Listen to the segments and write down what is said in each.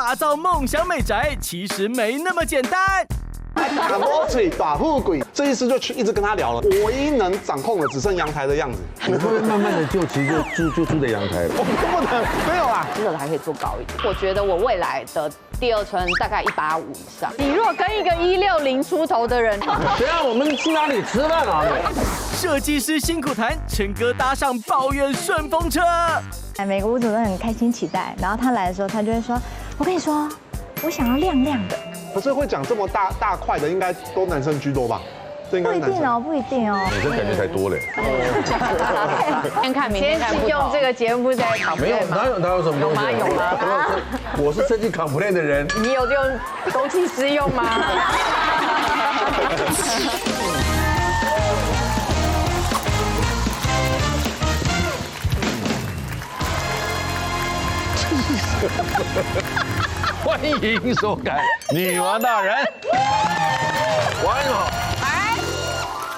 打造梦想美宅其实没那么简单。大毛嘴大富贵，这一次就去一直跟他聊了，唯一能掌控的只剩阳台的样子。你会不会慢慢的就其实就住在阳台了？我不能，没有啦，这个还可以做高一点。我觉得我未来的第二春大概185以上。你如果跟一个160出头的人，等下我们去哪里吃饭啊？设计师辛苦谈，陈哥搭上抱怨顺风车。每个屋主都很开心期待，然后他来的时候，他就会说：“我跟你说，我想要亮亮的。”可是会讲这么大块的，应该都男生居多吧？这应该是男生。不一定哦。女生感觉才多嘞。先看明天看不用这个节目在讨没有，论吗？哪有什么东西？有吗？我是设计 complain 的人。你有用公器私用吗？欢迎收看《女王大人》。晚上好。哎，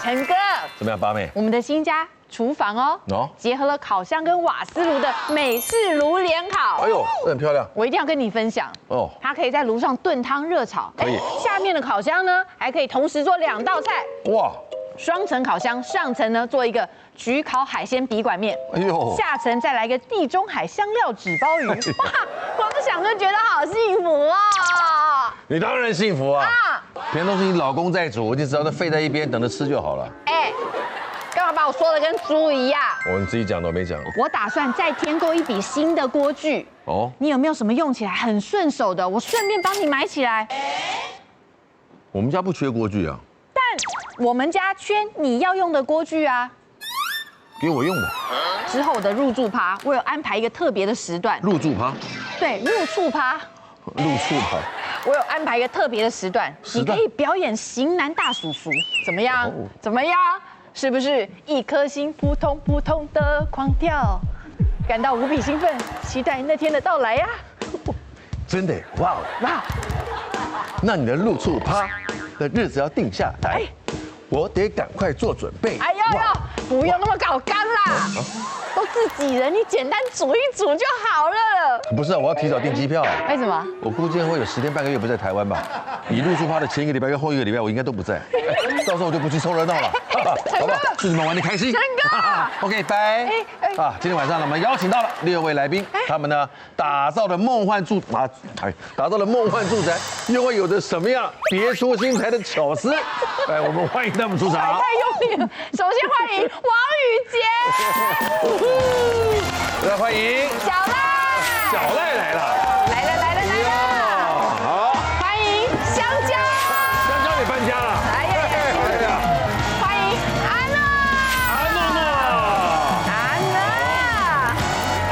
陈哥，怎么样，八妹？我们的新家厨房哦，结合了烤箱跟瓦斯炉的美式炉联烤。哎呦，这很漂亮。我一定要跟你分享哦，它可以在炉上炖汤热炒，可以。下面的烤箱呢，还可以同时做2道菜。哇！双层烤箱，上层呢做一个焗烤海鲜笔管面，哎呦，下层再来一个地中海香料纸包鱼，哇，光想就觉得好幸福哦。你当然幸福啊！别的东西你老公在煮，你只要它废在一边，等着吃就好了。哎，干嘛把我说的跟猪一样？你自己讲的，我没讲。我打算再添购一笔新的锅具。哦，你有没有什么用起来很顺手的？我顺便帮你买起来。我们家不缺锅具啊。我们家缺你要用的锅具啊，给我用的。之后的入住趴，我有安排一个特别的时段。入住趴？对，入住趴。入住趴。我有安排一个特别的时段，你可以表演型男大叔叔，怎么样？怎么样？是不是一颗心扑通扑通的狂跳，感到无比兴奋，期待那天的到来呀？真的，哇哇！那你的入住趴的日子要定下来，我得赶快做准备。哎呦呦，不用那么搞干啦，都自己人，你简单煮一煮就好了。不是啊，我要提早订机票。为什么？我估计会有10天半个月不在台湾吧。你入住趴的前1个礼拜跟后1个礼拜，我应该都不在。到时候我就不去凑热闹了，好不好？祝你们玩得开心。陈哥 ，OK，拜。今天晚上呢，我们邀请到了6位来宾，他们呢打造的梦幻住宅，又会有着什么样别出心裁的巧思？来，我们欢迎他们出场。太用力了！首先欢迎王宇杰，来欢迎小赖，小赖来了，来了，好，欢迎香蕉，香蕉也搬家了，来呀，欢迎安娜，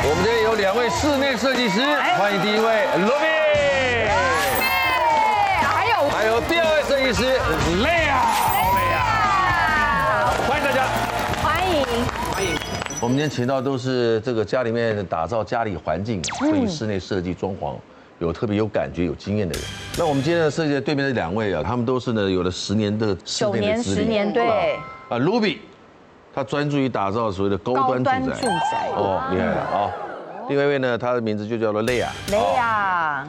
我们这里有2位室内设计师，欢迎第一位罗比，还有第2位设计师雷亚，欢迎大家，欢迎。我们今天请到都是这个家里面打造家里环境，对于室内设计装潢特别有感觉、有经验的人。那我们今天的设计的对面的2位啊，他们都是呢有了10年的室内的资历。9年，对。Ruby， 他专注于打造所谓的高端住宅。厉害了啊！另外一位呢，他的名字就叫做雷亚。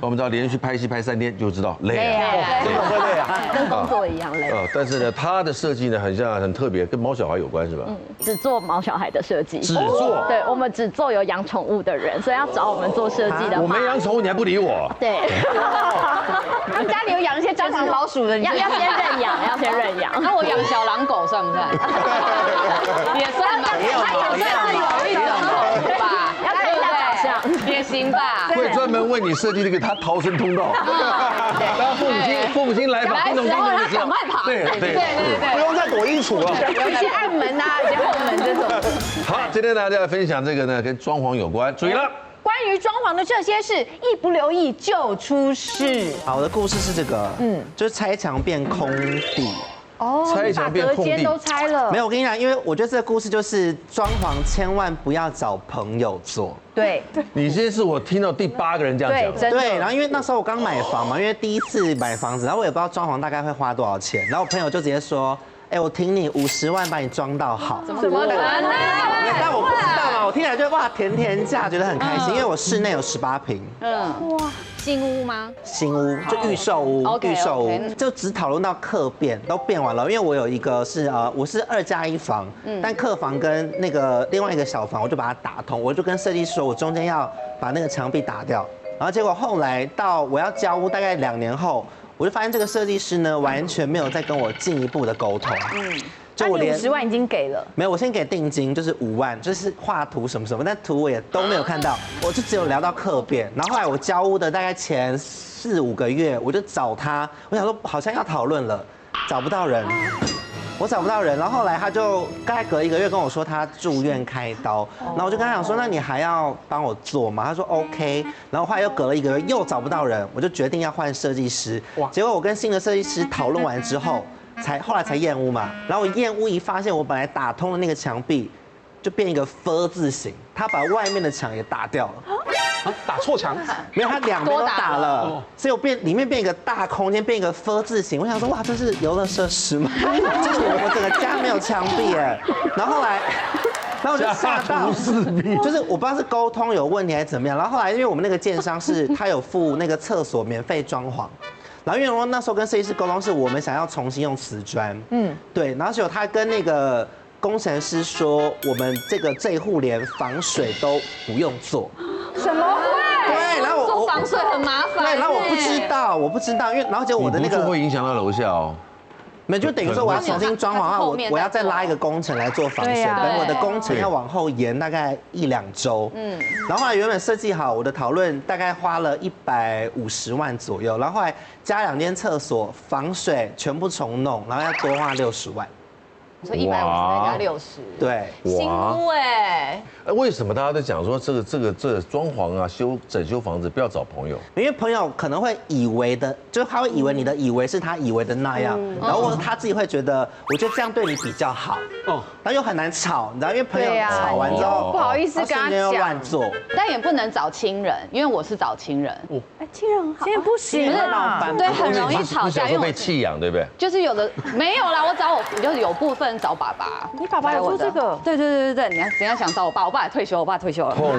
我们知道连续拍戏拍3天就知道累啊，怎么会累啊？跟工作一样累。但是呢，他的设计呢很特别，跟毛小孩有关是吧？只做毛小孩的设计。只做？对，我们只做有养宠物的人，所以要找我们做设计的。我没养宠物，你还不理我？对。他们家里有养一些蟑螂、老鼠的，要先认养，要先认养。那我养小狼狗算不算？也算吧，它也算是有一种吧，要看一下长相，也行吧。会专门为你设计那个他逃生通道。当父母亲来访，叮咚叮咚的时候，赶快跑。对，不用再躲衣橱了。有一些暗门啊，一些后门这种。好，今天大家来分享这个呢，跟装潢有关，注意了。关于装潢的这些事，一不留意就出事。好，我的故事是这个，就是拆墙变空地。拆墙变空地，把隔间都拆了。没有，我跟你讲，因为我觉得这个故事就是装潢千万不要找朋友做。对，你现在是我听到第8个人这样讲。对，对。然后因为那时候我刚买房嘛，因为第一次买房子，然后我也不知道装潢大概会花多少钱，然后我朋友就直接说，我挺你50万把你装到好。怎么可能呢？但我不知道嘛，我听起来就哇甜甜价，觉得很开心，因为我室内有18坪。新屋吗？新屋就预售屋， OK，预售屋 OK 就只讨论到客变都变完了，因为我有一个是我是2+1房，但客房跟那个另外一个小房我就把它打通，我就跟设计师说我中间要把那个墙壁打掉，然后结果后来到我要交屋大概2年后，我就发现这个设计师呢完全没有再跟我进一步的沟通，就我连50万已经给了，没有，我先给定金就是5万，就是画图什么什么，但图我也都没有看到，我就只有聊到客变。然后后来我交屋的大概前4、5个月，我就找他，我想说好像要讨论了，找不到人，我找不到人。然后后来他就大概隔1个月跟我说他住院开刀，然后我就跟他讲说，那你还要帮我做吗？他说 OK。然后后来又隔了1个月，又找不到人，我就决定要换设计师。结果我跟新的设计师讨论完之后。后来才验屋嘛，然后我验屋一发现，我本来打通的那个墙壁，就变一个 V 字形，他把外面的墙也打掉了，打错墙，没有，他2边都打了，所以我里面变一个大空间，变一个 V 字形，我想说哇，这是游乐设施吗？就是我整个家没有墙壁哎，然后后来。然后我就吓到，就是我不知道是沟通有问题还是怎么样。然后后来因为我们那个建商是他有付那个厕所免费装潢。然后因为我那时候跟设计师沟通，是我们想要重新用瓷砖，对，然后结果他跟那个工程师说，我们这一户连防水都不用做，什么会？对，然后做防水很麻烦，对，然后我不知道，因为然后结果我的那个会影响到楼下哦。没就等于说我要重新装潢的话，我要再拉一个工程来做防水，等我的工程要往后延大概1、2周。然后后来原本设计好，我的讨论大概花了150万左右，然后后来加2间厕所，防水全部重弄，然后要多花60万。所以150再加60，对，新屋哎。为什么大家都讲说这个装潢啊、整修房子不要找朋友？因为朋友可能会以为的，就是他会以为你的以为是他以为的那样，然后或者他自己会觉得，我觉得这样对你比较好，然后又很难吵，你知道，因为朋友吵完之后不好意思跟他讲，乱做，但也不能找亲人，因为我是找亲人，亲人好，亲人不行，对，很容易吵架，因为被弃养，对不对？就是有的没有啦，我找就是有部分找爸爸，你爸爸有做这个？对，你要怎样想找我爸？我爸也退休，我爸退休了。统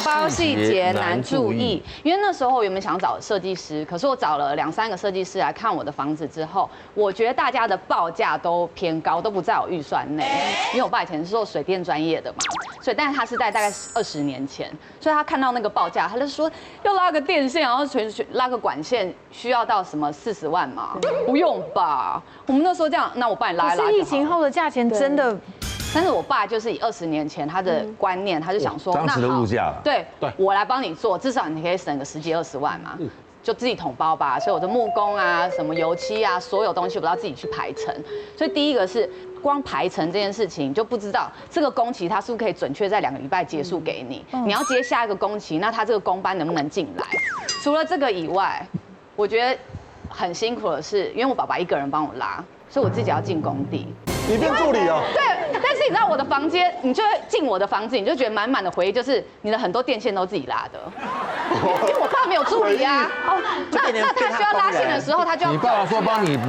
包细节难注意，因为那时候我原本想找设计师，可是我找了2、3个设计师来看我的房子之后，我觉得大家的报价都偏高，都不在我预算内。因为我爸以前是做水电专业的嘛，所以但是他是在大概20年前，所以他看到那个报价，他就说要拉个电线，然后拉个管线需要到什么40万吗？不用吧，我们那时候这样，那我帮你拉一拉。可是疫情后的价钱真的。但是我爸就是以20年前他的观念，他就想说，当时的物价，对，我来帮你做，至少你可以省个10几20万嘛，就自己统包吧。所以我的木工啊、什么油漆啊，所有东西我都要自己去排程。所以第一个是光排程这件事情，就不知道这个工期它是不是可以准确在2个礼拜结束给你。你要接下一个工期，那他这个工班能不能进来？除了这个以外，我觉得很辛苦的是，因为我爸爸一个人帮我拉，所以我自己要进工地。你变助理哦？对，但是你知道我的房间，你就会进我的房子，你就觉得满满的回忆，就是你的很多电线都自己拉的，因为我爸没有助理啊。那他需要拉线的时候，他就要。你爸爸说帮你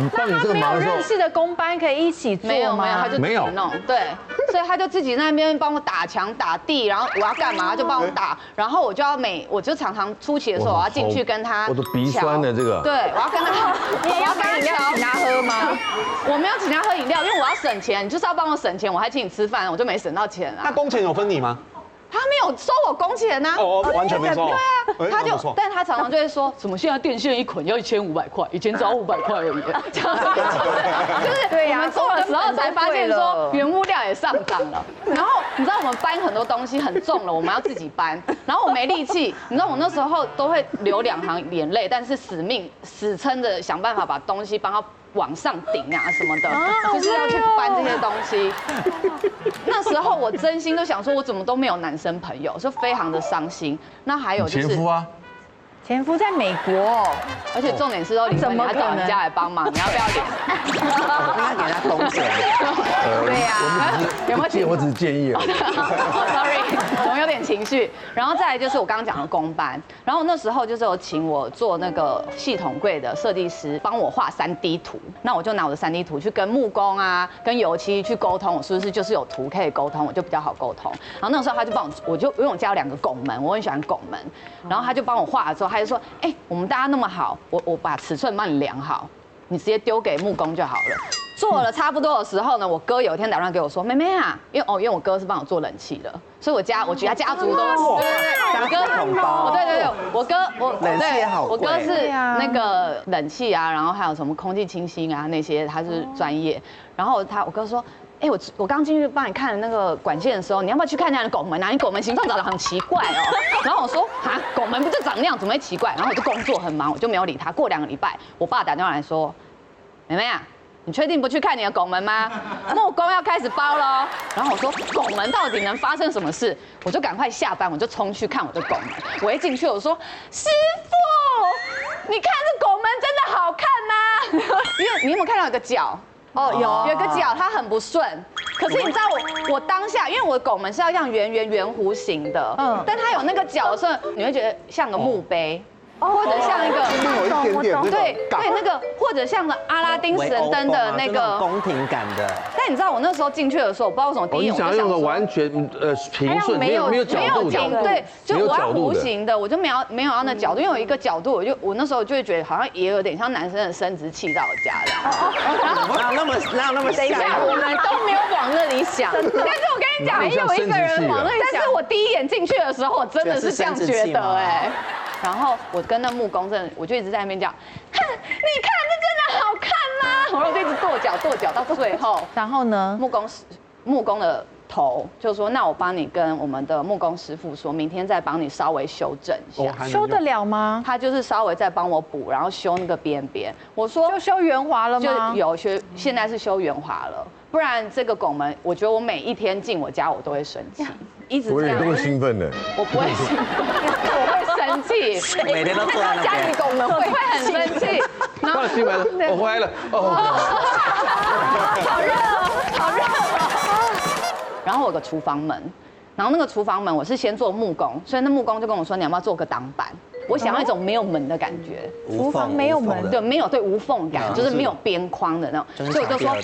这个忙的时候，认识的工班可以一起做吗？没有，他就自己弄。对，所以他就自己那边帮我打墙打地，然后我要干嘛就帮我打，然后我就常常初期的时候我要进去跟他。我的鼻酸的这个。对，我要跟他，你要跟饮料请他喝吗？我没有请他喝饮料，因为我要省钱，你就是要帮我省钱，我还请你吃饭，我就没省到钱啊。那工钱有分你吗？他没有收我工钱呐，完全没收。对啊，他就，但他常常就会说，什么现在电线一捆要1500块，以前只要500块而已。就是对呀，我们做的时候才发现说原物料也上涨了。然后你知道我们搬很多东西很重了，我们要自己搬，然后我没力气，你知道我那时候都会流2行眼泪，但是死撑着想办法把东西帮他往上顶啊什么的，就是要去搬这些东西。那时候我真心都想说，我怎么都没有男生朋友，就非常的伤心。那还有就是前夫啊，前夫在美国，而且重点是说，怎么还找人家来帮忙？你要不要脸？应该给他工钱。对呀，有没有钱？我只是建议而已。Sorry， 我们有点情绪。然后再来就是我刚刚讲的工班，然后那时候就是有请我做那个系统柜的设计师帮我画3D 图，那我就拿我的3D 图去跟木工啊、跟油漆去沟通，我是不是就是有图可以沟通，我就比较好沟通。然后那时候他就帮我，因为我家有2个拱门，我很喜欢拱门，然后他就帮我画了之后，他就说，哎，我们大家那么好，我把尺寸帮你量好，你直接丢给木工就好了。做了差不多的时候呢，我哥有一天打电话给我说，妹妹啊，因为我哥是帮我做冷气的，所以我家家族都我哥红包，对，我哥冷气也好贵，我哥是那个冷气啊，然后还有什么空气清新啊那些，他是专业。然后我哥说，哎，我刚进去帮你看那个管线的时候，你要不要去看一下你的拱门啊？你拱门形状长得很奇怪哦。然后我说，啊，拱门不就长那样，怎么会奇怪？然后我就工作很忙，我就没有理他。过2个礼拜，我爸打电话来说，妹妹啊。你确定不去看你的拱门吗？木工要开始包喽。然后我说拱门到底能发生什么事？我就赶快下班，我就冲去看我的拱门。我一进去，我说师傅，你看这拱门真的好看吗？因为你有没有看到有个角？哦，有个角它很不顺。可是你知道我当下，因为我的拱门是要这样圆弧形的，但它有那个角的时候，你会觉得像个墓碑。或者像一个有一点点对那个，或者像个阿拉丁神灯的那个宫廷感的。但你知道我那时候进去的时候，我不知道为什么第一眼我就想用的完全平顺，没有角度的，对，就我要弧形的，我就没有要那角度，因为有一个角度，我那时候就会觉得好像也有点像男生的生殖器到我家的。哪有那么等一下，我们都没有往那里想。但是我跟你讲，没有一个人往那里想。但是我第一眼进去的时候，我真的是这样觉得哎。然后我跟那木工我就一直在那边讲，你看这真的好看吗？然后我就一直跺脚到最后。然后呢，木工的头就说，那我帮你跟我们的木工师傅说，明天再帮你稍微修正一下。修得了吗？他就是稍微再帮我补，然后修那个边边。我说就修圆滑了吗？就有修，现在是修圆滑了。不然这个拱门，我觉得我每一天进我家我都会生气，一直这样。我也会兴奋的。我不会兴奋，我会生气。每天都坐在那边。家里拱门会很生气。放心吧，我回来了。好热哦，好热。然后我有个厨房门，然后那个厨房门我是先做木工，所以那木工就跟我说，你要不要做个挡板？我想要一种没有门的感觉，厨房没有门，对，没有无缝感，就是没有边框的那种，所以我就说，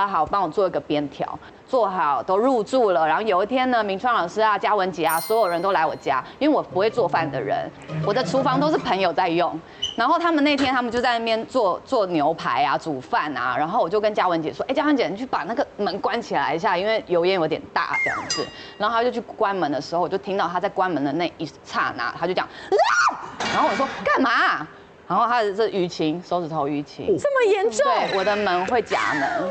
好，帮我做一个边条，做好都入住了。然后有一天呢，明川老师啊、嘉文姐啊，所有人都来我家，因为我不会做饭的人，我的厨房都是朋友在用。然后他们那天就在那边做牛排啊、煮饭啊，然后我就跟嘉文姐说，哎，嘉文姐，你去把那个门关起来一下，因为油烟有点大这样子。然后他就去关门的时候，我就听到他在关门的那一刹那，他就讲。然后我说干嘛？然后他的这淤青，手指头淤青，这么严重？对，我的门会夹门，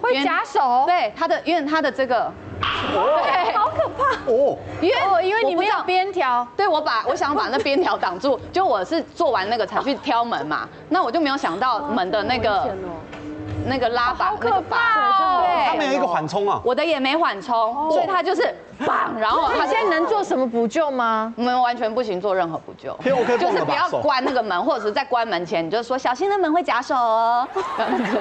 会夹手。对，因为他的这个，对，好可怕哦。因为你没有边条，对我想把那边条挡住，就我是做完那个才去挑门嘛，那我就没有想到门的那个拉把，好可怕哦！对，它没有一个缓冲啊，我的也没缓冲，所以它就是砰，然后他现在能做什么补救吗？我们完全不行做任何补救，就是不要关那个门，或者是在关门前你就说小心那门会夹手哦，这样子。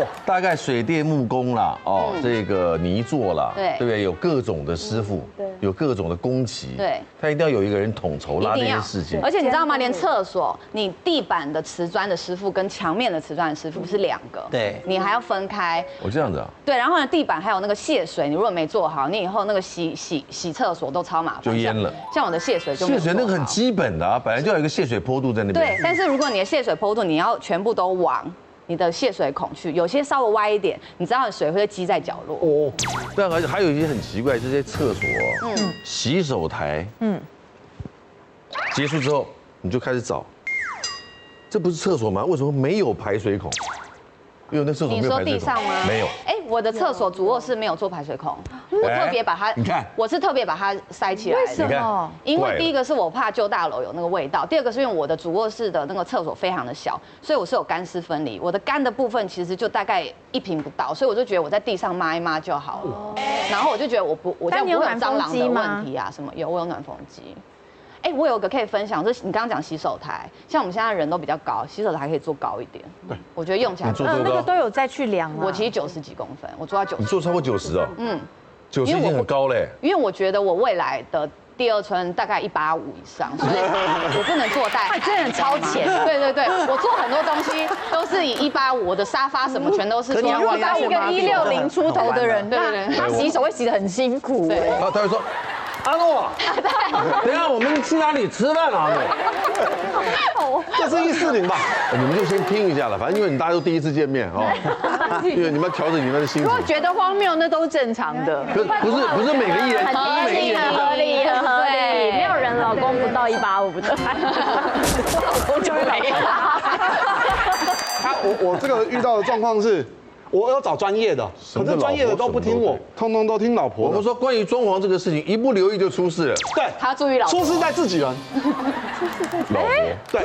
哇，大概水电木工啦，这个泥作啦，对不对？有各种的师傅，有各种的工期，对，他一定要有一个人统筹拉这件事情。而且你知道吗？连厕所，你地板的瓷砖的师傅跟墙面的瓷砖的师傅是2个，对，你还要分开。我这样子啊？对，然后呢，地板还有那个泄水，你如果没做好，你以后那个洗厕所都超麻烦，就淹了。像我的泄水就泄水那个很基本的啊，本来就有一个泄水坡度在那边。对，但是如果你的泄水坡度你要全部都往你的泄水孔去，有些稍微歪一点，你知道水会积在角落。哦。但还有一些很奇怪，这些厕所，洗手台，结束之后你就开始找，这不是厕所吗？为什么没有排水孔？因为那厕所没有排水孔。你说地上吗？没有。哎，我的厕所主卧室没有做排水孔，我特别把它，你看，我是特别把它塞起来的。为什么？因为第一个是我怕旧大楼有那个味道，第二个是因为我的主卧室的那个厕所非常的小，所以我是有干湿分离。我的干的部分其实就大概1坪不到，所以我就觉得我在地上抹一抹就好了。然后我就觉得我这样不会有蟑螂的问题啊什么？我有暖风机。哎，我有个可以分享，就是你刚刚讲洗手台，像我们现在人都比较高，洗手台可以做高一点。对，我觉得用起来。那个都有再去量吗？我其实90几公分，我做到90。你做超过90哦。90已经很高嘞。因为我觉得我未来的第2春大概185以上，所以我不能做太。真的很超前。对，我做很多东西都是以185，我的沙发什么全都是。你如果当一个160出头的人，对，他洗手会洗得很辛苦。然后他会说。阿诺，等一下我们去哪里吃饭啊？阿诺，这是140吧？你们就先听一下了，反正因为你大家都第一次见面哦，因为你们要调整你们的心情如果。觉得荒谬，那都是正常的。不是每个艺人，很合理，很合理，很合理。没有人老公不到185不得，我老公就是没有。我这个遇到的状况是，我要找专业的，可是专业的都不听我，通通都听老婆的。我们说关于装潢这个事情，一不留意就出事了。对，他注意老婆出事在自己人。老婆，对，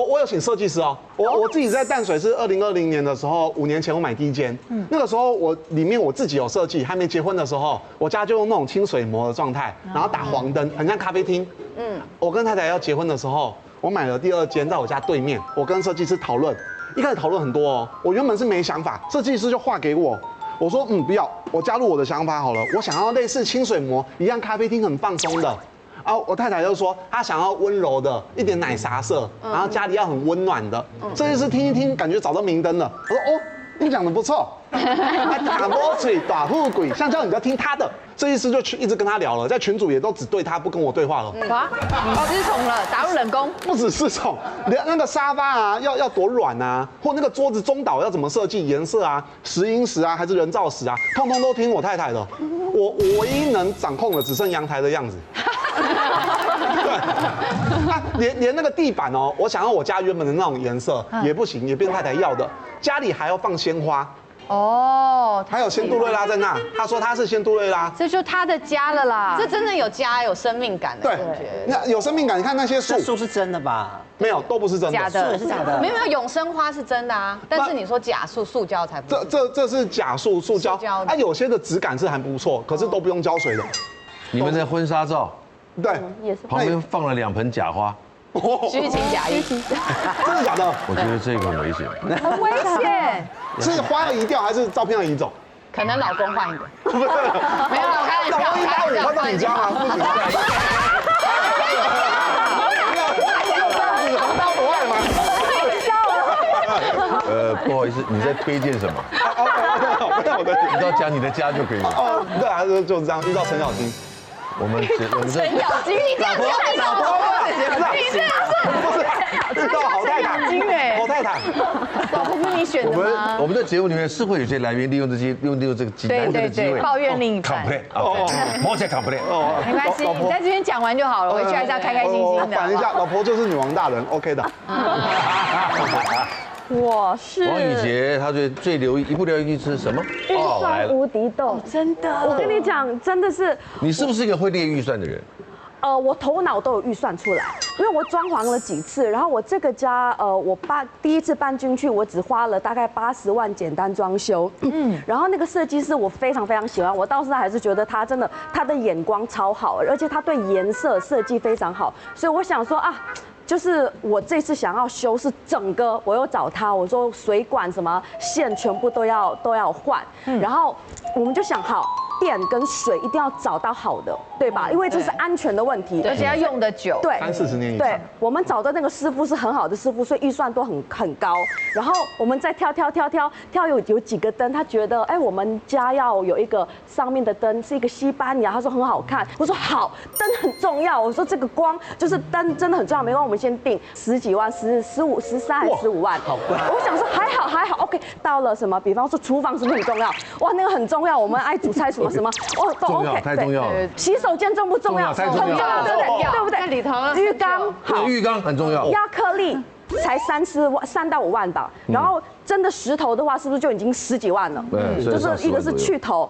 我有请设计师哦，我自己在淡水是2020年的时候，5年前我买第一间，那个时候我里面我自己有设计，还没结婚的时候，我家就用那种清水模的状态，然后打黄灯，很像咖啡厅。我跟太太要结婚的时候，我买了第2间在我家对面，我跟设计师讨论。一开始讨论很多哦，我原本是没想法，设计师就画给我，我说不要，我加入我的想法好了，我想要类似清水模一样咖啡厅很放松的，啊，我太太就说她想要温柔的，一点奶茶色，然后家里要很温暖的，设计师听一听，感觉找到明灯了，我说哦，你讲的不错，大波嘴大富贵，像这样你就听他的，设计师就一直跟他聊了，在群组也都只对他不跟我对话了。哇，你失宠了，打入冷宫。不止失宠，连那个沙发啊要多软啊，或那个桌子中岛要怎么设计，颜色啊，石英石啊还是人造石啊，通通都听我太太的。我唯一能掌控的只剩阳台的样子。对，连那个地板哦，我想要我家原本的那种颜色也不行，也变太太要的。家里还要放鲜花。哦，还有仙杜瑞拉在那，他说他是仙杜瑞拉，这就他的家了啦。这真的有家有生命感的对感觉。那有生命感，你看那些树这，树是真的吧？没有，都不是真的。假的，是假的。没有永生花是真的啊，但是你说假树塑胶才不是。这是假树，塑胶。啊，有些的质感是还不错，可是都不用浇水的。你们的婚纱照对，旁边放了2盆假花，虚情假意，真的假的？我觉得这个很危险。很危险。是花要移掉还是照片要移走？可能老公换一个。不是，没有，开玩笑，老公185换到你家吗？不行。到国外吗？不好意思，你在推荐什么？你只要讲你的家就可以了。哦，对啊，就是这样。遇到陈小金，我们这小金，你这样老婆，你这样是遇到好太太，好太太，老婆是你选的吗？我们的节目里面是会有些来宾利用这个极难得的机会抱怨另一半。 complain 莫再 complain 哦，没关系，你在这边讲完就好了，回去还是要开开心心的。反一下，老婆就是女王大人 ，OK 的。我是王宇杰，他最一不留意吃什么？预算无敌豆，真的，我跟你讲，真的是，你是不是一个会列预算的人？我头脑都有预算出来，因为我装潢了几次，然后我这个家，我第一次搬进去，我只花了大概80万简单装修，然后那个设计师我非常非常喜欢，我到现在还是觉得他真的他的眼光超好，而且他对颜色设计非常好，所以我想说啊。就是我这次想要修是整个，我又找他，我说水管什么线全部都要换，然后我们就想好。电跟水一定要找到好的，对吧？因为这是安全的问题，而且要用得久。对，30-40年以上。对，我们找的那个师傅是很好的师傅，所以预算都很高。然后我们再挑有几个灯，他觉得我们家要有一个上面的灯是一个西班牙，他说很好看。我说好，灯很重要。我说这个光就是灯真的很重要，没关系，我们先定10几万，15、13还是15万。好贵。我想说还好 ，OK。到了什么？比方说厨房是不是很重要？哇，那个很重要，我们爱煮菜什么哦，都 OK， 太重要了。洗手间重不重要？太重要了，对不对？在里头浴缸好，浴缸很重要。亚克力才3到5万吧，然后真的石头的话，是不是就已经10几万了？就是一个是去头，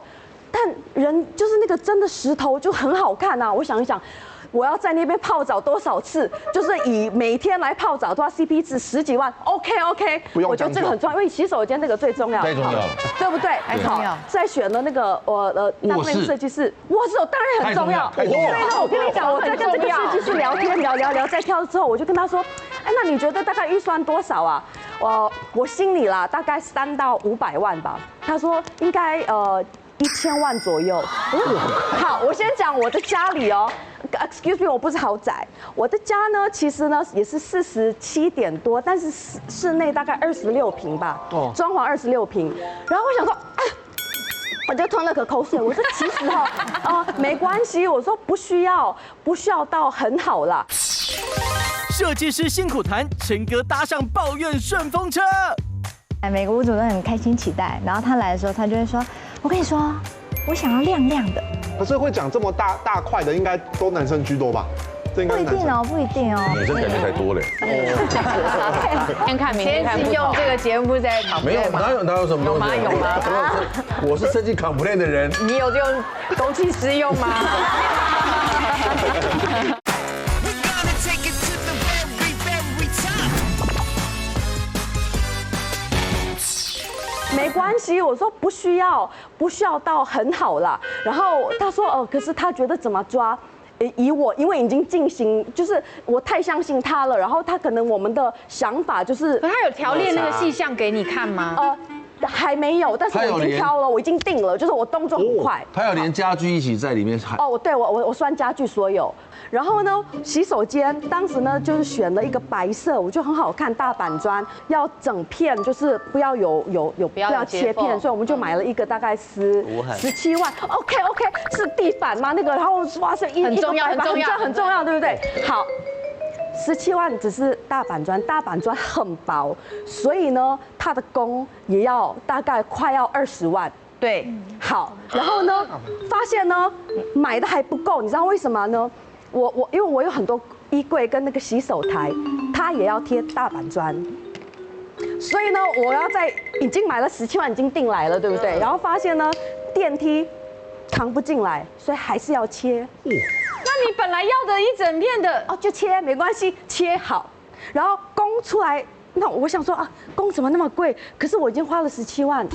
但人就是那个真的石头就很好看啊！我想一想。我要在那边泡澡多少次？就是以每天来泡澡的话 ，CP 值10几万 ，OK， 我觉得这个很重要，因为洗手间这个最重要，太重要了，对不对？好，再选了那个那位设计师，卧室当然很重要。所以呢，我跟你讲，我在跟这个设计师聊天，聊，在挑之后，我就跟他说，那你觉得大概预算多少啊？我心里啦，大概300到500万吧。他说应该1000万左右。好，我先讲我的家里哦。Excuse me， 我不是豪宅，我的家呢，其实呢也是47点多，但是室内大概26平吧，装潢26平。然后我想说，我就吞了个口水，我说其实没关系，我说不需要到很好啦。设计师辛苦谈，陈哥搭上抱怨顺风车。每个屋主都很开心期待，然后他来的时候，他就会说：“我跟你说，我想要亮亮的。”可是会讲这么大块的，应该都男生居多吧？这应该不一定哦，不一定哦。女生感觉太多了。先看明天看不用这个节目在考没有，哪有什么东西？有吗？我是设计 complain 的人。你有用公器私用吗？没关系，我说不需要到很好啦。然后他说可是他觉得怎么抓？因为已经进行，就是我太相信他了，然后他可能我们的想法就是，可他有条列那个细项给你看吗？还没有，但是我已经挑了，我已经定了，就是我动作很快。他要连家具一起在里面。对，我算家具所有。然后呢，洗手间当时呢就是选了一个白色，我觉得很好看，大板砖，要整片，就是不要不要切片，所以我们就买了一个大概17万。OK， 是地板吗？那个，然后哇塞，很重要，对不对？好。17万只是大板砖，大板砖很薄，所以呢，它的工也要大概快要20万。对，好，然后呢，发现呢买的还不够，你知道为什么呢？因为我有很多衣柜跟那个洗手台，它也要贴大板砖，所以呢，我要已经买了17万，已经订来了，对不对？然后发现呢，电梯扛不进来，所以还是要切。那你本来要的一整片的就切没关系，切好，然后工出来，那我想说工怎么那么贵？可是我已经花了17万，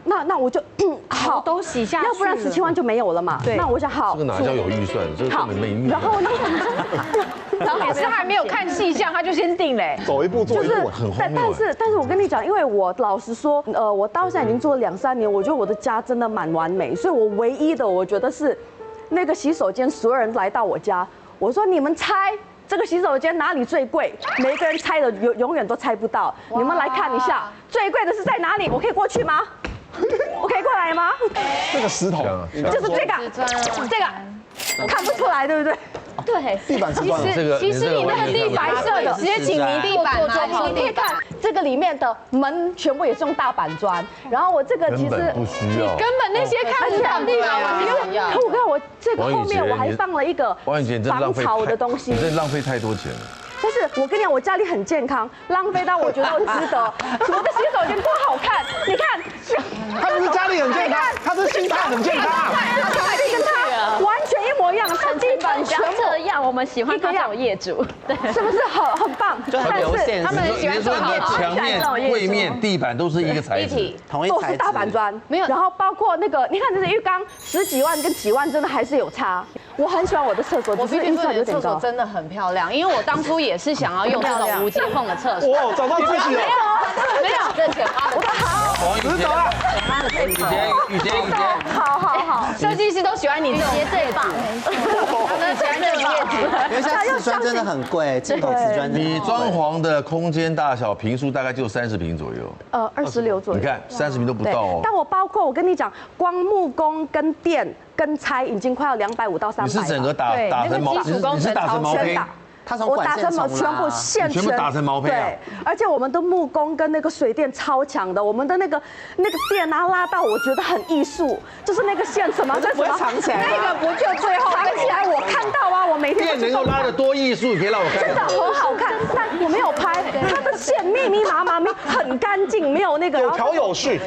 那我就好都洗下去，要不然17万就没有了嘛。对，那我想好，这个哪叫有预算？这个根本没预算。然后呢？然后也是还没有看细项，他就先定嘞，走一步做一步，很荒谬。但是我跟你讲，因为我老实说，我到现在已经做了2-3年，我觉得我的家真的蛮完美，所以我唯一的我觉得是那个洗手间，所有人来到我家，我说你们猜这个洗手间哪里最贵？每一个人猜的永远都猜不到，你们来看一下，最贵的是在哪里？我可以过去吗？我可以过来吗？这个石头就是这个，看不出来，对不对？对，地板是砖。其实你那个地白色的，直接请你地板你可以看这个里面的门全部也是用大板砖，然后我这个其实不需要，根本那些看不到地板，我看我这个后面我还放了一个防潮的东西，你这浪费太多钱了。但是我跟你讲，我家里很健康，浪费到我觉得我值得。我的洗手间多好看，你看，他不是家里很健康，他是心态很健康。他跟他完全一模一样，他地板全部这样，我们喜欢这种业主，对，是不是很棒？就很流线。他们喜欢做好墙面、柜面、地板都是一个材质，同一材质，都是大板砖，没有。然后包括那个，你看这个浴缸10几万跟几万，真的还是有差。我很喜欢我的厕所，我必须说你的厕所真的很漂亮，因为我当初也是想要用这种无接缝的厕所。哇，找到自己了！没有，这钱花的。黄雨杰，好，设计师都喜欢你这种最棒，他们喜欢这种业主。因为现在瓷砖真的很贵，进口瓷砖。你装潢的空间大小坪数大概就30坪左右，26左右。你看30坪都不到哦。但我包括我跟你讲，光木工跟电跟拆已经快要250到300。你是整个打成毛，你是打成毛坯？我打成毛全部线全部打成毛坯啊！对，而且我们的木工跟那个水电超强的，我们的那个电啊拉到我觉得很艺术，就是那个线什么跟什么藏起来，那个不就最后藏起来？我看到啊，我每天电能够拉得多艺术，可以让我看。真的很好看，但我没有拍，它的线密密麻麻，很干净，没有那个有条有序，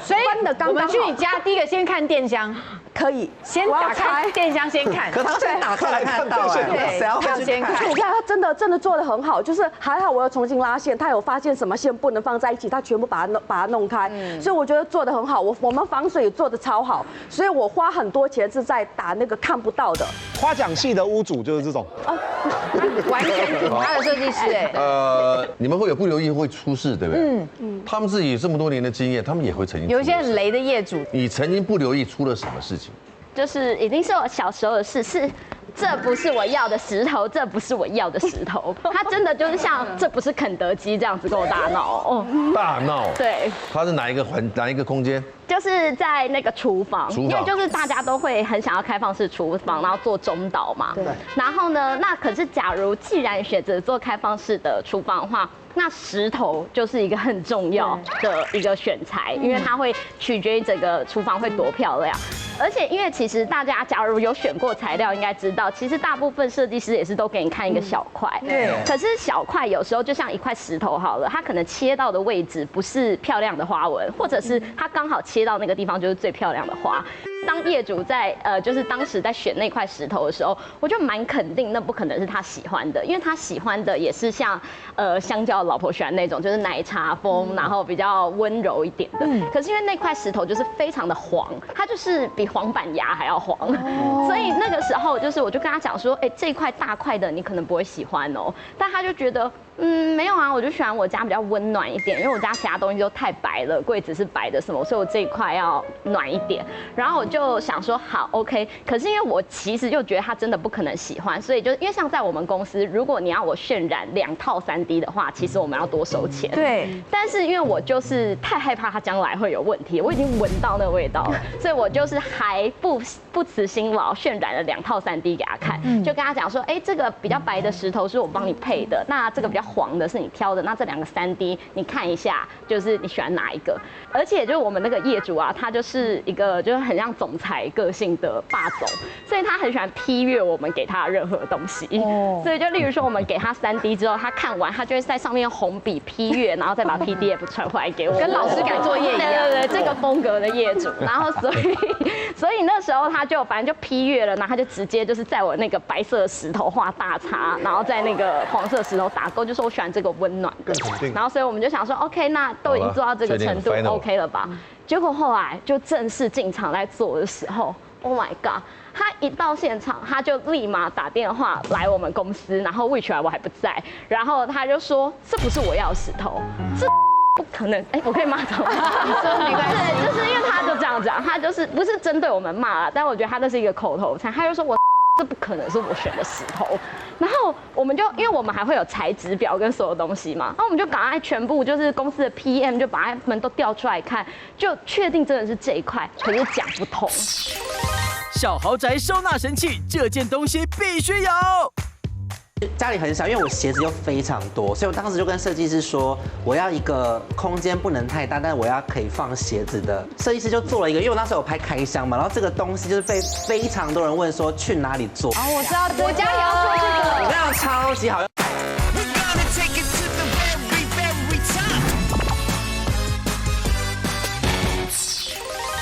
所以我们去你家第一个先看电箱。可以，先打开电箱先看，可他先打开来看到，对，谁要先看？你看他真的做得很好，就是还好我要重新拉线，他有发现什么线不能放在一起，他全部把它弄开，所以我觉得做得很好。我们防水也做得超好，所以我花很多钱是在打那个看不到的。夸奖系的屋主就是这种，完全挺他的设计师哎。你们会有不留意会出事，对不对？他们自己这么多年的经验，他们也会曾经有一些很雷的业主。你曾经不留意出了什么事情？就是已经是我小时候的事，是这不是我要的石头，这不是我要的石头。他真的就是像这不是肯德基这样子跟我大闹哦，大闹。对，他是哪一个空间？就是在那个厨房，因为就是大家都会很想要开放式厨房，然后做中岛嘛。对。然后呢，那可是假如既然选择做开放式的厨房的话，那石头就是一个很重要的一个选材，因为它会取决于整个厨房会多漂亮。而且，因为其实大家假如有选过材料，应该知道，其实大部分设计师也是都给你看一个小块。对。可是小块有时候就像一块石头好了，它可能切到的位置不是漂亮的花纹，或者是它刚好切到那个地方就是最漂亮的花。当业主在就是当时在选那块石头的时候，我就蛮肯定那不可能是他喜欢的，因为他喜欢的也是像香蕉老婆喜欢那种就是奶茶风，然后比较温柔一点的。可是因为那块石头就是非常的黄，它就是比黄板牙还要黄，所以那个时候就是我就跟他讲说，哎，这块大块的你可能不会喜欢哦，但他就觉得。没有啊，我就喜欢我家比较温暖一点，因为我家其他东西都太白了，柜子是白的什么，所以我这一块要暖一点。然后我就想说好 OK， 可是因为我其实就觉得他真的不可能喜欢，所以就因为像在我们公司，如果你要我渲染2套3D 的话，其实我们要多收钱。对。但是因为我就是太害怕他将来会有问题，我已经闻到那个味道了，所以我就是还不辞辛劳渲染了2套3D 给他看，就跟他讲说，哎，这个比较白的石头是我帮你配的，那这个比较黄的是你挑的，那这2个3D 你看一下，就是你喜欢哪一个？而且就是我们那个业主啊，他就是一个就是很像总裁个性的霸总，所以他很喜欢批阅我们给他的任何东西。所以就例如说我们给他3D 之后，他看完他就会在上面红笔批阅，然后再把 PDF 传回来给我，跟老师改作业一样。对，这个风格的业主。然后所以那时候他就反正就批阅了，然后他就直接就是在我那个白色石头画大叉，然后在那个黄色石头打勾，就说我喜欢这个温暖的。然后所以我们就想说 OK， 那都已经做到这个程度 OK 了吧？结果后来就正式进场来做的时候 ，Oh my god！ 他一到现场，他就立马打电话来我们公司，然后which来我还不在，然后他就说这不是我要的石头，这不可能。哎，我可以骂他吗？你说没关系，就是因为他就这样讲，他就是不是针对我们骂啦，但我觉得他那是一个口头禅，他就说这不可能是我选的石头。然后我们就因为我们还会有材质表跟所有东西嘛，然后我们就赶快全部就是公司的 PM 就把它们都调出来看，就确定真的是这一块，可是讲不通。小豪宅收纳神器，这件东西必须有。家里很小，因为我鞋子又非常多，所以我当时就跟设计师说，我要一个空间不能太大，但我要可以放鞋子的。设计师就做了一个，因为我那时候有拍开箱嘛，然后这个东西就是被非常多人问说去哪里做。哦，我知道，我家也要做这个，我这样超级好用。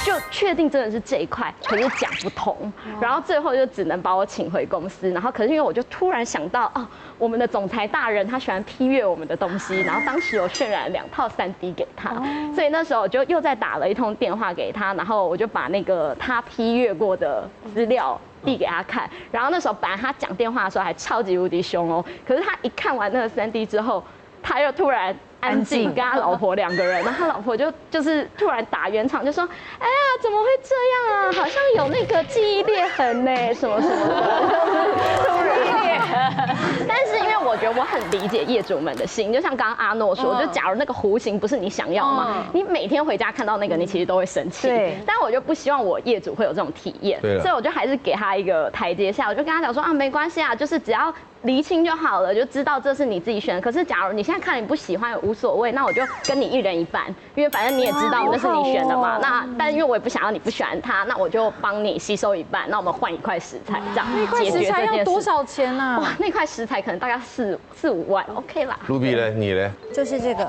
就确定真的是这一块，可是讲不通，然后最后就只能把我请回公司。然后可是因为我就突然想到，哦，我们的总裁大人他喜欢批阅我们的东西，然后当时我渲染2套3D 给他，所以那时候我就又再打了一通电话给他，然后我就把那个他批阅过的资料递给他看。然后那时候本来他讲电话的时候还超级无敌凶哦，可是他一看完那个3D 之后，他又突然安静，跟他老婆2个人，然后他老婆就是突然打圆场，就说：“哎呀，怎么会这样啊？好像有那个记忆裂痕呢，什么什么的，就是突然裂痕。”但是因为我觉得我很理解业主们的心，就像刚刚阿诺说，就假如那个弧形不是你想要嘛，你每天回家看到那个，你其实都会生气。对。但我就不希望我业主会有这种体验，所以我就还是给他一个台阶下，我就跟他讲说啊，没关系啊，就是只要厘清就好了，就知道这是你自己选的。可是假如你现在看你不喜欢也无所谓，那我就跟你1人1半，因为反正你也知道那是你选的嘛。但因为我也不想要你不喜欢它，那我就帮你吸收1半，那我们换1块石材，这样解决这件事。那块石材要多少钱啊？哇，那块石材可能大概4-5万 ，OK 啦。Ruby 呢？你呢？就是这个，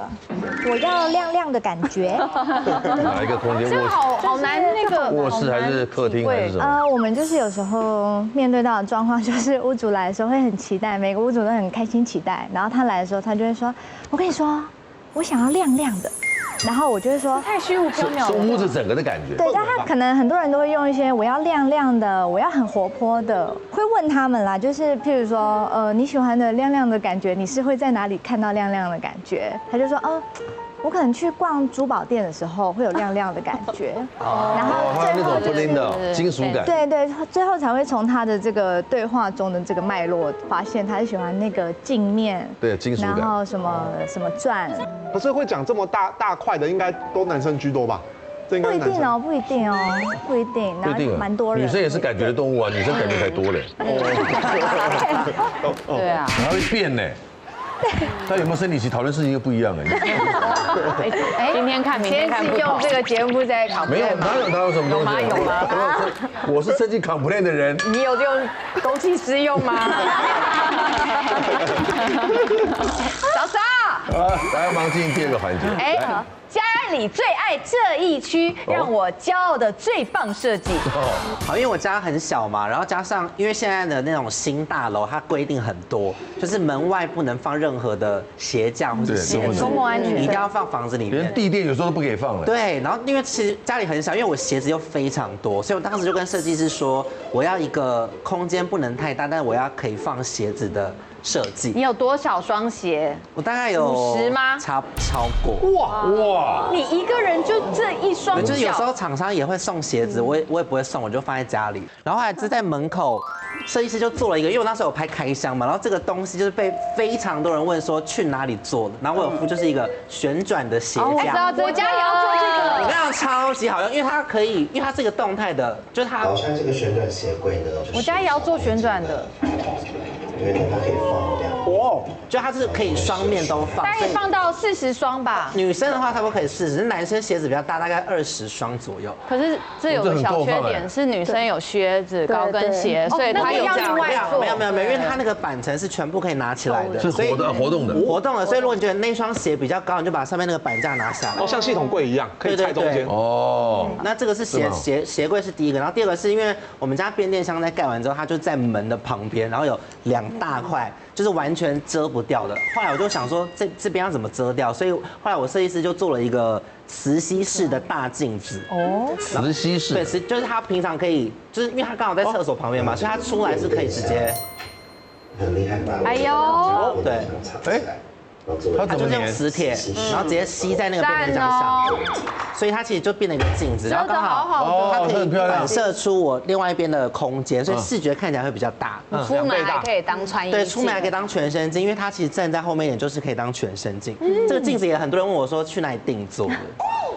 我要亮亮的感觉。哪一个空间？这个好难，那个卧室还是客厅还是什么？我们就是有时候面对到的状况，就是屋主来的时候会很期待，每个屋主都很开心期待，然后他来的时候，他就会说：“我跟你说，我想要亮亮的。”然后我就会说太虚无缥缈了，是屋子整个的感觉。对，但他可能很多人都会用一些我要亮亮的，我要很活泼的，会问他们啦，就是譬如说，你喜欢的亮亮的感觉，你是会在哪里看到亮亮的感觉？他就说，我可能去逛珠宝店的时候会有亮亮的感觉，然后还有那种不灵的金属感。对对，最后才会从他的这个对话中的这个脉络发现，他是喜欢那个镜面，对金属感，然后什么钻。可是会讲这么大块的，应该都男生居多吧？不一定哦，不一定哦，不一定，然后蛮多人。女生也是感觉的动物啊，女生感觉才多嘞。对啊，还会变呢。他有没有生理期？讨论事情又不一样哎，今天看明天看不同。用这个节目在考没有，哪有什么东西？有吗？我是设计 complain 的人。你有用公器私用吗？早上。来，忙进第2个环节。哎，家里最爱这一区，让我骄傲的最棒设计。好，因为我家很小嘛，然后加上因为现在的那种新大楼，它规定很多，就是门外不能放任何的鞋架或者鞋子，公共安全，你一定要放房子里面。连地垫有时候都不给放了。对，然后因为其实家里很小，因为我鞋子又非常多，所以我当时就跟设计师说，我要一个空间不能太大，但是我要可以放鞋子的设计。你有多少双鞋？我大概有50吗？超过。哇！你一个人就这一双脚？就是有时候厂商也会送鞋子，我也不会送，我就放在家里。然后后来是在门口，设计师就做了一个，因为我那时候有拍开箱嘛，然后这个东西就是被非常多人问说去哪里做的，然后我有附就是一个旋转的鞋架。我家也要做这个，我跟你讲超级好用，因为它可以，因为它是一个动态的，就是它。好像这个旋转鞋柜呢，我家也要做旋转的。因为呢，它可以放2。哇，就它是可以双面都放，大概放到40双吧。女生的话差不多可以40，男生鞋子比较大，大概20双左右。可是这有个小缺点是女生有靴子、高跟鞋，所以它有这样没有，因为它那个板层是全部可以拿起来的，是活动的。所以如果你觉得那双鞋比较高，你就把上面那个板架拿下来。哦，像系统柜一样，可以拆中间。哦，那这个是鞋柜是第一个，然后第2个是因为我们家变电箱在盖完之后，它就在门的旁边，然后有2大块。就是完全遮不掉的。后来我就想说，这边要怎么遮掉？所以后来我设计师就做了一个磁吸式的大镜子。哦，磁吸式。对，就是它平常可以，就是因为它刚好在厕所旁边嘛，所以它出来是可以直接。很厉害吧？哎呦，对，它就是用磁铁，然后直接吸在那个变电箱上，所以它其实就变成一个镜子，然后刚好它可以反射出我另外一边的空间，所以视觉看起来会比较大。出门还可以当穿衣镜，对，出门还可以当全身镜，因为它其实站在后面一点就是可以当全身镜。这个镜子也很多人问我说去哪里定做的。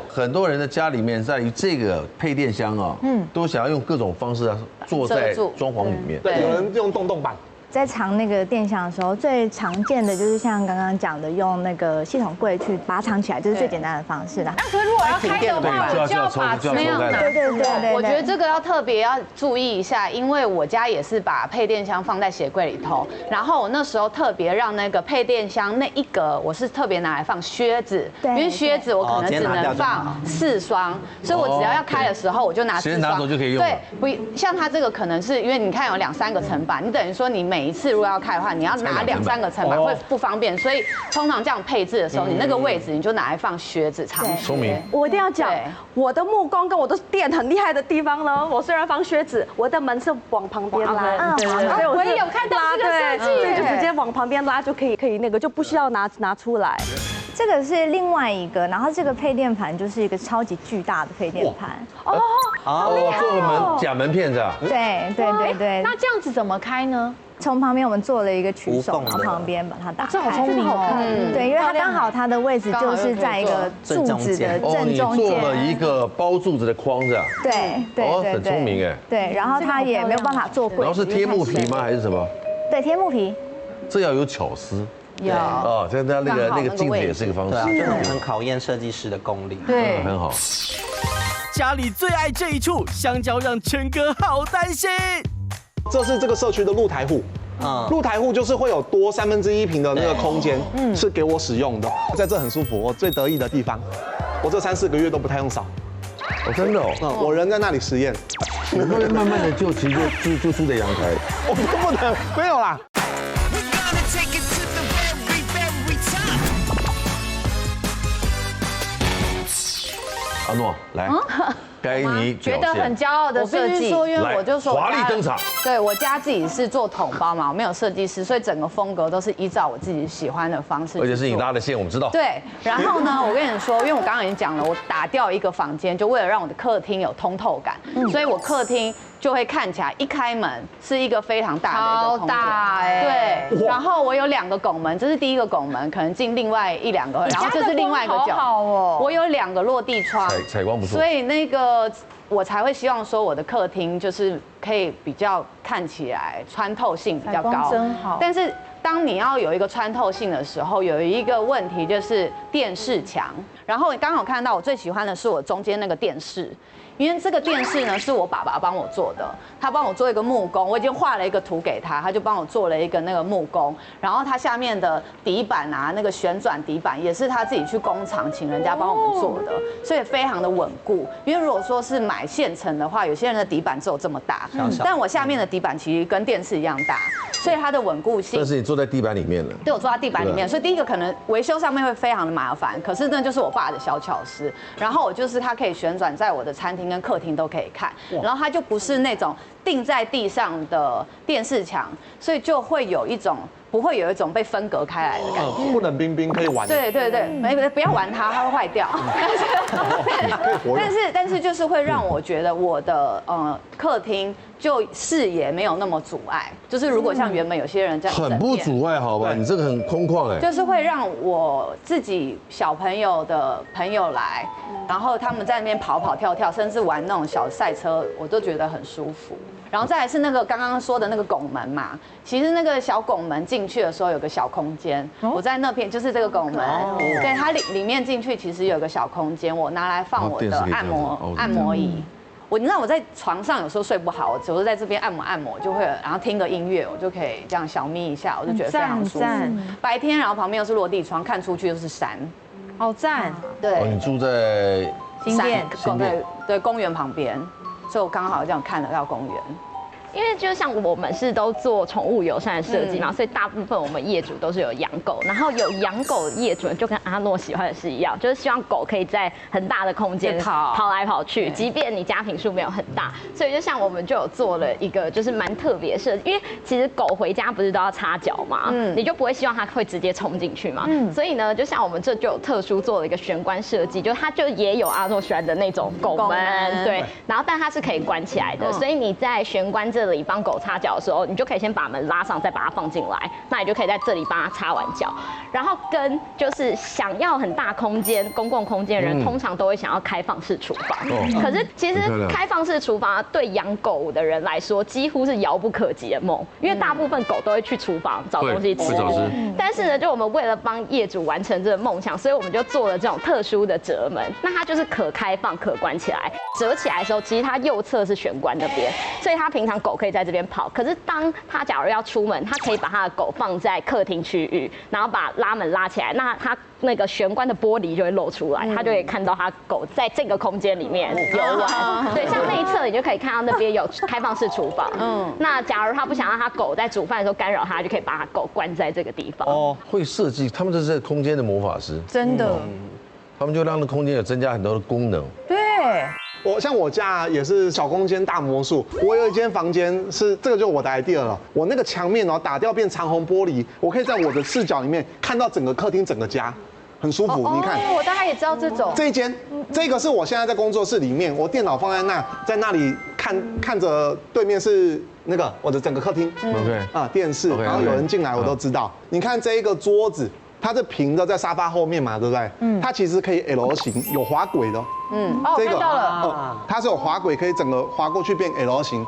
很多人的家里面在于这个配电箱啊，都想要用各种方式啊坐在装潢里面。对，有人用洞板。在藏那个电箱的时候，最常见的就是像刚刚讲的，用那个系统柜去把它藏起来，这是最简单的方式啦。那可是如果要开的话，我就要把没有拿。对，我觉得这个要特别要注意一下，因为我家也是把配电箱放在鞋柜里头，然后我那时候特别让那个配电箱那一格，我是特别拿来放靴子，因为靴子我可能只能放4双，所以我只要开的时候我就拿4双，拿走就可以用。对，不像它这个可能是因为你看有2、3个层板，你等于说你每一次如果要开的话，你要拿2、3个层板会不方便，所以通常这样配置的时候，你那个位置你就拿来放靴子、长靴。聪明。我一定要讲我的木工跟我的店很厉害的地方呢。我虽然放靴子，我的门是往旁边拉，对，所以我也有看到这个设计，所以就直接往旁边拉就可以那个就不需要拿出来。这个是另外一个，然后这个配电盘就是一个超级巨大的配电盘。哦，做假门片是吧？对。那这样子怎么开呢？从旁边我们做了一个取手，然后旁边把它打开，这好聪明哦。对，因为它刚好它的位置就是在一个柱子的正中间。你做了一个包柱子的框子啊？对，很聪明哎。对，然后它也没有办法做轨。然后是贴木皮吗？还是什么？对，贴木皮。这要有巧思。有哦，这它那个镜子也是一个方式，就很考验设计师的功力。对，很好。家里最爱这一处，香蕉让陈哥好担心。这是这个社区的露台户，露台户就是会有多1/3平的那个空间，是给我使用的，在这很舒服，我最得意的地方。我这3、4个月都不太用扫。哦，真的哦。我人在那里实验。你会慢慢的其实就住在阳台。我不能，没有啦。阿诺来，该你觉得很骄傲的设计。说，因为我就说华丽登场。对我家自己是做统包嘛，我没有设计师，所以整个风格都是依照我自己喜欢的方式。而且是你拉的线，我们知道。对，然后呢，我跟你说，因为我刚刚已经讲了，我打掉一个房间，就为了让我的客厅有通透感，所以我客厅就会看起来一开门是一个非常大的一个空间。超大哎。对，然后我有2个拱门，这是第一个拱门，可能进另外1、2个，然后这是另外一个角。好哦。我有2个落地窗，采光不错。所以那个我才会希望说我的客厅就是可以比较看起来穿透性比较高，真好。但是当你要有一个穿透性的时候，有一个问题就是电视墙。然后刚好看到我最喜欢的是我中间那个电视。因为这个电视呢是我爸爸帮我做的，他帮我做一个木工，我已经画了一个图给他，他就帮我做了一个那个木工，然后他下面的底板啊，那个旋转底板也是他自己去工厂请人家帮我们做的，所以非常的稳固。因为如果说是买现成的话，有些人的底板只有这么大，但我下面的底板其实跟电视一样大，所以它的稳固性。但是你坐在地板里面了。对，我坐在地板里面，所以第一个可能维修上面会非常的麻烦，可是那就是我爸的小巧思。然后我就是它可以旋转在我的餐厅跟客厅都可以看，然后它就不是那种定在地上的电视墙，所以就会有一种不会有一种被分隔开来的感觉。不冷冰冰可以玩。对对对，不要玩它，它会坏掉。但是就是会让我觉得我的客厅就视野没有那么阻碍，就是如果像原本有些人这样很不阻碍，好吧？你这个很空旷哎，就是会让我自己小朋友的朋友来，然后他们在那边跑跑跳跳，甚至玩那种小赛车，我都觉得很舒服。然后再来是那个刚刚说的那个拱门嘛，其实那个小拱门进去的时候有个小空间，我在那边就是这个拱门，对，它里面进去其实有个小空间，我拿来放我的按摩椅。你知道我在床上有时候睡不好，我只是在这边按摩就会，然后听个音乐，我就可以这样小眯一下，我就觉得非常舒服。白天，然后旁边又是落地窗，看出去又是山，好赞。对，你住在新店，对，公园旁边，所以我刚好这样看得到公园。因为就像我们是都做宠物友善的设计嘛，所以大部分我们业主都是有养狗，然后有养狗的业主就跟阿诺喜欢的是一样，就是希望狗可以在很大的空间跑来跑去，即便你家庭数没有很大，所以就像我们就有做了一个就是蛮特别设计，因为其实狗回家不是都要擦脚嘛，你就不会希望它会直接冲进去嘛，所以呢，就像我们这就有特殊做了一个玄关设计，就它就也有阿诺喜欢的那种狗门，对，然后但它是可以关起来的，所以你在玄关这里帮狗擦脚的时候，你就可以先把门拉上，再把它放进来，那你就可以在这里帮它擦完脚。然后跟就是想要很大空间、公共空间的人，通常都会想要开放式厨房。可是其实开放式厨房对养狗的人来说，几乎是遥不可及的梦，因为大部分狗都会去厨房找东西吃。但是呢，就我们为了帮业主完成这个梦想，所以我们就做了这种特殊的折门。那它就是可开放、可关起来。折起来的时候，其实它右侧是玄关那边，所以它平常狗可以在这边跑。可是当它假如要出门，它可以把它的狗放在客厅区域，然后把拉门拉起来，那它那个玄关的玻璃就会露出来，它就可以看到它狗在这个空间里面游玩。对，像那一侧你就可以看到那边有开放式厨房。那假如他不想让他狗在煮饭的时候干扰他，就可以把他狗关在这个地方。哦，会设计，他们这是空间的魔法师，真的。他们就让那空间有增加很多的功能。对。我家也是小空间大魔术，我有一间房间是这个就是我的 idea 了，我那个墙面打掉变长虹玻璃，我可以在我的视角里面看到整个客厅整个家，很舒服。你看，我大概也知道这种。这一间，这个是我现在在工作室里面，我电脑放在那，在那里看着对面是那个我的整个客厅电视，然后有人进来我都知道。你看这一个桌子。它是平的，在沙发后面嘛，对不对？它其实可以 L 型，有滑轨的。这个看到了。它是有滑轨，可以整个滑过去变 L 型。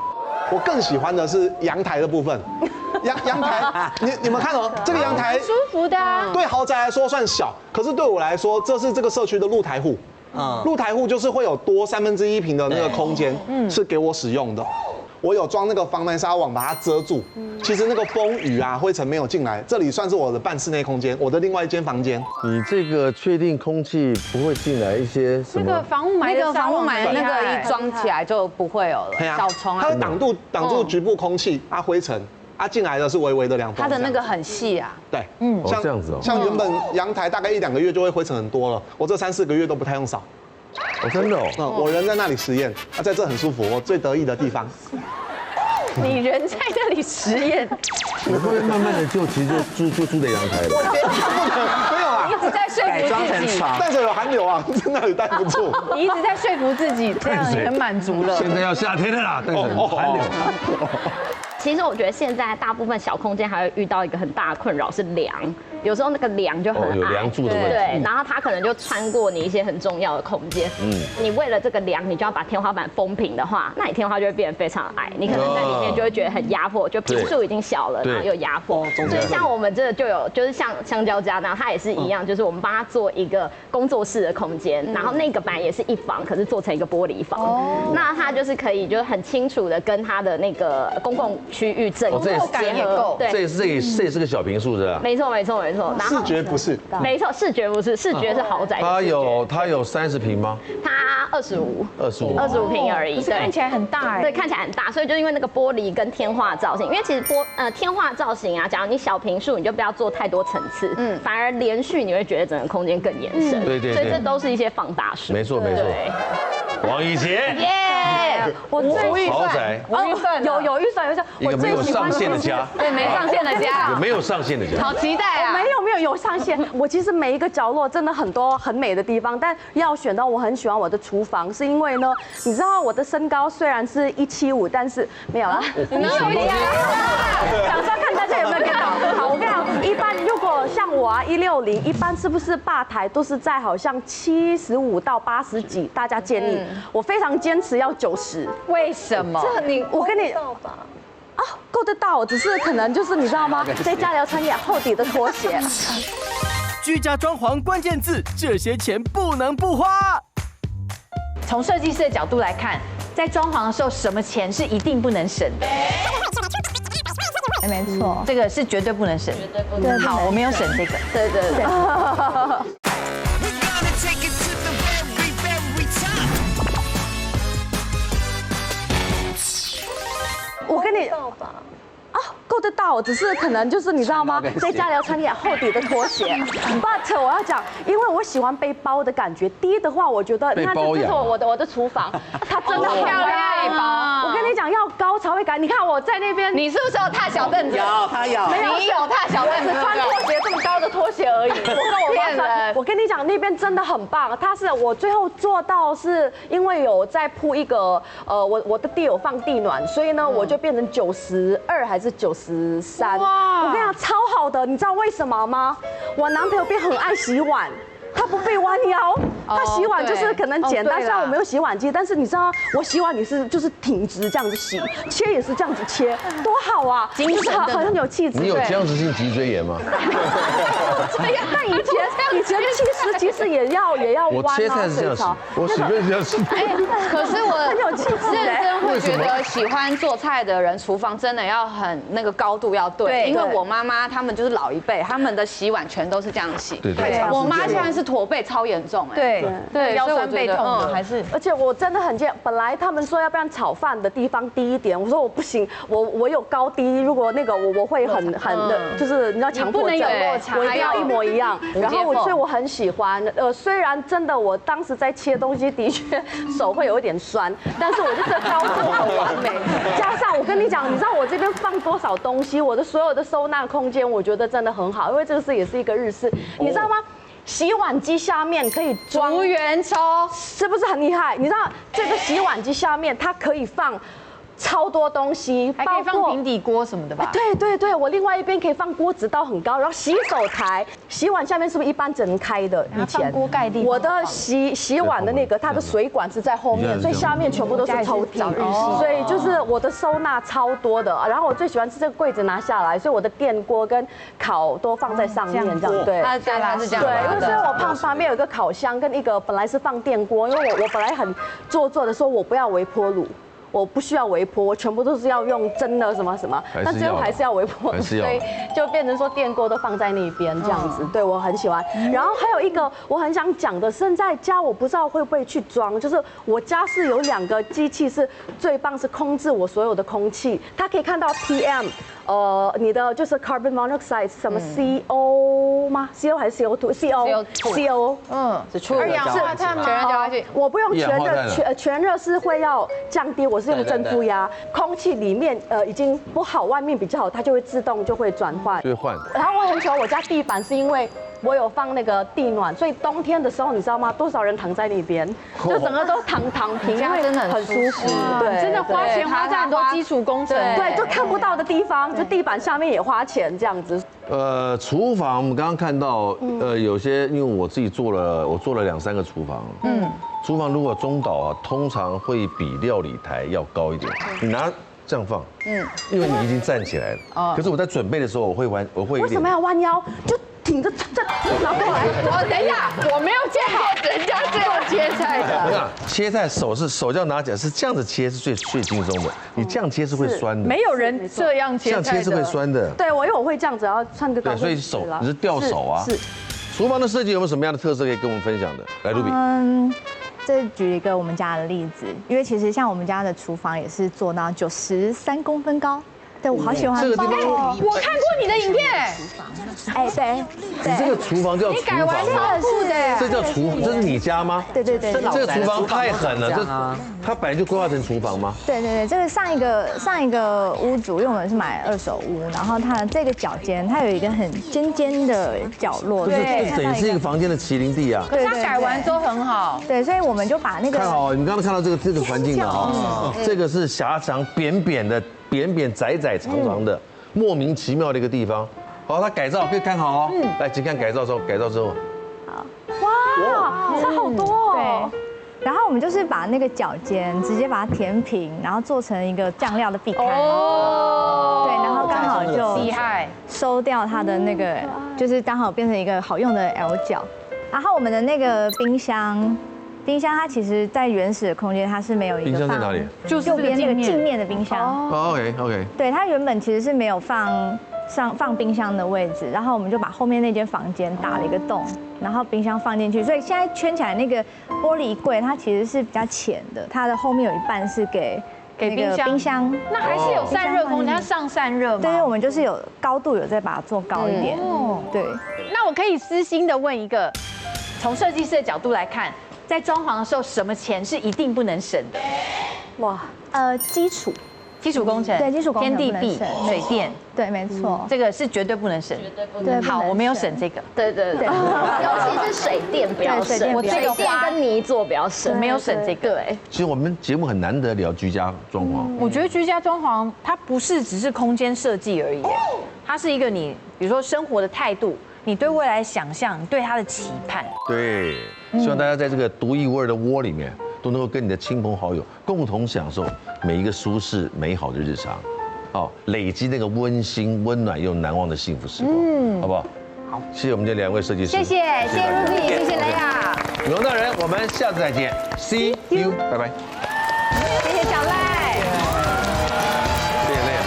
我更喜欢的是阳台的部分。阳台，你们看哦，这个阳台舒服的。对豪宅来说算小，可是对我来说，这是这个社区的露台户。露台户就是会有多1/3平的那个空间，是给我使用的。我有装那个防弹纱网把它遮住，其实那个风雨啊灰尘没有进来，这里算是我的半室内空间，我的另外一间房间。你这个确定空气不会进来一些什么？那个防雾霾那个一装起来就不会有了，小虫啊。它会挡住局部空气灰尘。进来的是微微的凉风。它的那个很细啊。对，像这样子哦。像原本阳台大概1-2个月就会灰尘很多了，我这3-4个月都不太用扫。哦，真的哦。我人在那里实验，在这很舒服，我最得意的地方。你人在那里实验，你会不会慢慢的就其实就住在阳台了？我觉得没有啊，一直在说服自己，淡水有寒流啊，在那里待不住。你一直在说服自己，这样也很满足了。现在要夏天了啦，淡水寒流。其实我觉得现在大部分小空间还会遇到一个很大的困扰是梁，有时候那个梁就很矮，有梁柱的问题。对，然后它可能就穿过你一些很重要的空间。你为了这个梁，你就要把天花板封平的话，那你天花就会变得非常矮，你可能在里面就会觉得很压迫，就坪数已经小了，然后又压迫。所以像我们这就有，就是像香蕉家那样，它也是一样，就是我们帮他做一个工作室的空间，然后那个本来也是一房，可是做成一个玻璃房。那它就是可以就是很清楚的跟它的那个公共区域整个结合，对，这也是个小坪数是吧？没错。视觉不是，没错，视觉不是，视觉是豪宅。它有30坪吗？它25平而已，看起来很大哎。对，看起来很大，所以就因为那个玻璃跟天化造型，因为其实天化造型啊，假如你小坪数，你就不要做太多层次，反而连续你会觉得整个空间更延伸。对，所以这都是一些放大术。没错。王以杰，耶！我最豪宅，有预算，一个没有上限的家，对，没上限的家，有没有上限的家？好期待啊！没有上限。我其实每一个角落真的很多很美的地方，但要选到我很喜欢我的厨房，是因为呢，你知道我的身高虽然是175，但是没有啦，你有一样，想说看大家有没有看到。好，我跟你讲，一般如果像我160，一般是不是吧台都是在好像75到80几？大家建议，我非常坚持要90。为什么？我跟你够得到，只是可能就是你知道吗？在家里要穿点厚底的拖鞋。居家装潢关键字，这些钱不能不花。从设计师的角度来看，在装潢的时候，什么钱是一定不能省的？没错，这个是绝对不能省。绝对不能。好，我没有省这个。对。我跟你够得到，只是可能就是你知道吗？在家里要穿点厚底的拖鞋。But 我要讲，因为我喜欢背包的感觉。第一的话，我觉得你看这是我的厨房，它真的很漂亮。背包，我跟你讲，要高才会感。你看我在那边，你是不是有踏小凳子？有，他有。你有踏小凳子，穿拖鞋这么高的拖鞋而已。我跟我妈穿。我跟你讲，那边真的很棒。它是我最后做到，是因为有在铺一个我的地有放地暖，所以呢我就变成92还是93。哇！我跟你讲，超好的，你知道为什么吗？我男朋友变很爱洗碗。他不必弯腰，他洗碗就是可能简单，虽然我没有洗碗机，但是你知道我洗碗也是就是挺直这样子洗，切也是这样子切，多好啊，就是好像有气质。你有僵直性脊椎炎吗？对呀，但以前其实也要我切菜是这样洗，我洗面是这样洗。可是我很有气质，认真会觉得喜欢做菜的人，厨房真的要很那个高度要对，因为我妈妈他们就是老一辈，他们的洗碗全都是这样洗。对，我妈现在是驼背超严重哎，对，腰酸背痛还是，而且我真的很本来他们说要不然炒饭的地方低一点，我说我不行，我有高低，如果那个我会很的，就是你知道强迫症，我一定要一模一样。然后所以我很喜欢，虽然真的我当时在切东西的确手会有一点酸，但是我就是高度很完美，加上我跟你讲，你知道我这边放多少东西，我的所有的收纳空间，我觉得真的很好，因为这个也是一个日式，你知道吗？洗碗机下面可以装竹圆抽，是不是很厉害？你知道这个洗碗机下面它可以放超多东西，还可以放平底锅什么的吧？对，我另外一边可以放锅子到很高，然后洗手台、洗碗下面是不是一般只能开的？以前锅盖地，我的洗碗的那个它的水管是在后面，所以下面全部都是抽屉，所以就是我的收纳超多的。然后我最喜欢是这个柜子拿下来，所以我的电锅跟烤都放在上面，这样对。它家它是这样，对，因为所以我旁边有一个烤箱跟一个本来是放电锅，因为我本来很做的说我不要微波炉。我不需要微波，我全部都是要用蒸的什么什么，那最后还是要微波，所以就变成说电锅都放在那边这样子。对，我很喜欢。然后还有一个我很想讲的，现在家我不知道会不会去装，就是我家是有2个机器是最棒，是控制我所有的空气，它可以看到 PM。你的就是 carbon monoxide 什么 CO 吗 ？CO 还是 CO2？CO， 是二氧化碳吗？全热下去，我不用全热是会要降低，我是用正负压，空气里面已经不好，外面比较好，它就会自动就会转换。就会换。然后我很喜欢我家地板，是因为我有放那个地暖，所以冬天的时候你知道吗？多少人躺在那边，就整个都躺平，因为真的很舒服。对，真的花钱花在很多基础工程，对，就看不到的地方，就地板下面也花钱这样子。厨房我们刚刚看到，有些因为我自己做了2、3个厨房，厨房如果中岛啊，通常会比料理台要高一点。你拿这样放，因为你已经站起来了。可是我在准备的时候，我会为什么要弯腰？就挺着这拿过来。等一下，我没有见过人家这样切菜的。我想切菜手这样拿起来是这样子切是最轻松的，你这样切是会酸的。没有人这样切菜的。这样切是会酸的。对，因为我会这样子，然后穿个高跟鞋。对，所以你是掉手啊。是。厨房的设计有没有什么样的特色可以跟我们分享的？来，露比。这举一个我们家的例子，因为其实像我们家的厨房也是做到93公分高。对，我好喜欢。这个地方，我看过你的影片。哎，对，你这个厨房叫厨房吗？你改完是的。这叫厨，这是你家吗？对。这个厨房太狠了，它本来就规划成厨房吗？对，这个上一个屋主，因为我们是买2手屋，然后它的这个角间，它有一个很尖的角落，对，等于是一个房间的麒麟地啊。可是它改完之后很好。对，所以我们就把那个看好，你刚刚看到这个环境的啊，这个是狭长扁窄长的，莫名其妙的一个地方。好，它改造可以看好哦。来，请看改造之后。好，哇，差好多哦。对。然后我们就是把那个角间直接把它填平，然后做成一个酱料的壁龛。哦。对，然后刚好就厉害，收掉它的那个，就是刚好变成一个好用的 L 角。然后我们的那个冰箱它其实在原始的空间它是没有一个冰箱在哪里？就是右边那个镜面的冰箱。OK。对，它原本其实是没有放冰箱的位置，然后我们就把后面那间房间打了一个洞，然后冰箱放进去，所以现在圈起来那个玻璃柜它其实是比较浅的，它的后面有一半是给冰箱，那还是有散热空间，它上散热吗？对，我们就是有高度有再把它做高一点。对。那我可以私心的问一个，从设计师的角度来看，在装潢的时候，什么钱是一定不能省的？哇，基础工程，对，基础工程，天地地水电，对，没错，这个是绝对不能省，绝对不能。好，我没有省这个，对，尤其是水电不要省，我这个花跟泥做不要省，我没有省这个。对，其实我们节目很难得聊居家装潢，我觉得居家装潢它不是只是空间设计而已，它是一个你比如说生活的态度，你对未来想象，你对它的期盼。对，希望大家在这个独一无二的窝里面，都能够跟你的亲朋好友共同享受每一个舒适美好的日常，好，累积那个温馨、温暖又难忘的幸福时光，好不好？好，谢谢我们这2位设计师，谢谢 Ruby， 谢谢雷亚，永大人，我们下次再见 ，See you， 拜拜。谢谢小赖，谢谢雷亚。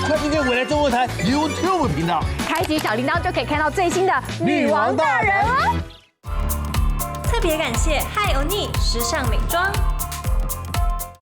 快订阅未来中国台 YouTube 频道，开启小铃铛就可以看到最新的女王大人哦。特别感谢嗨欧尼时尚美妆。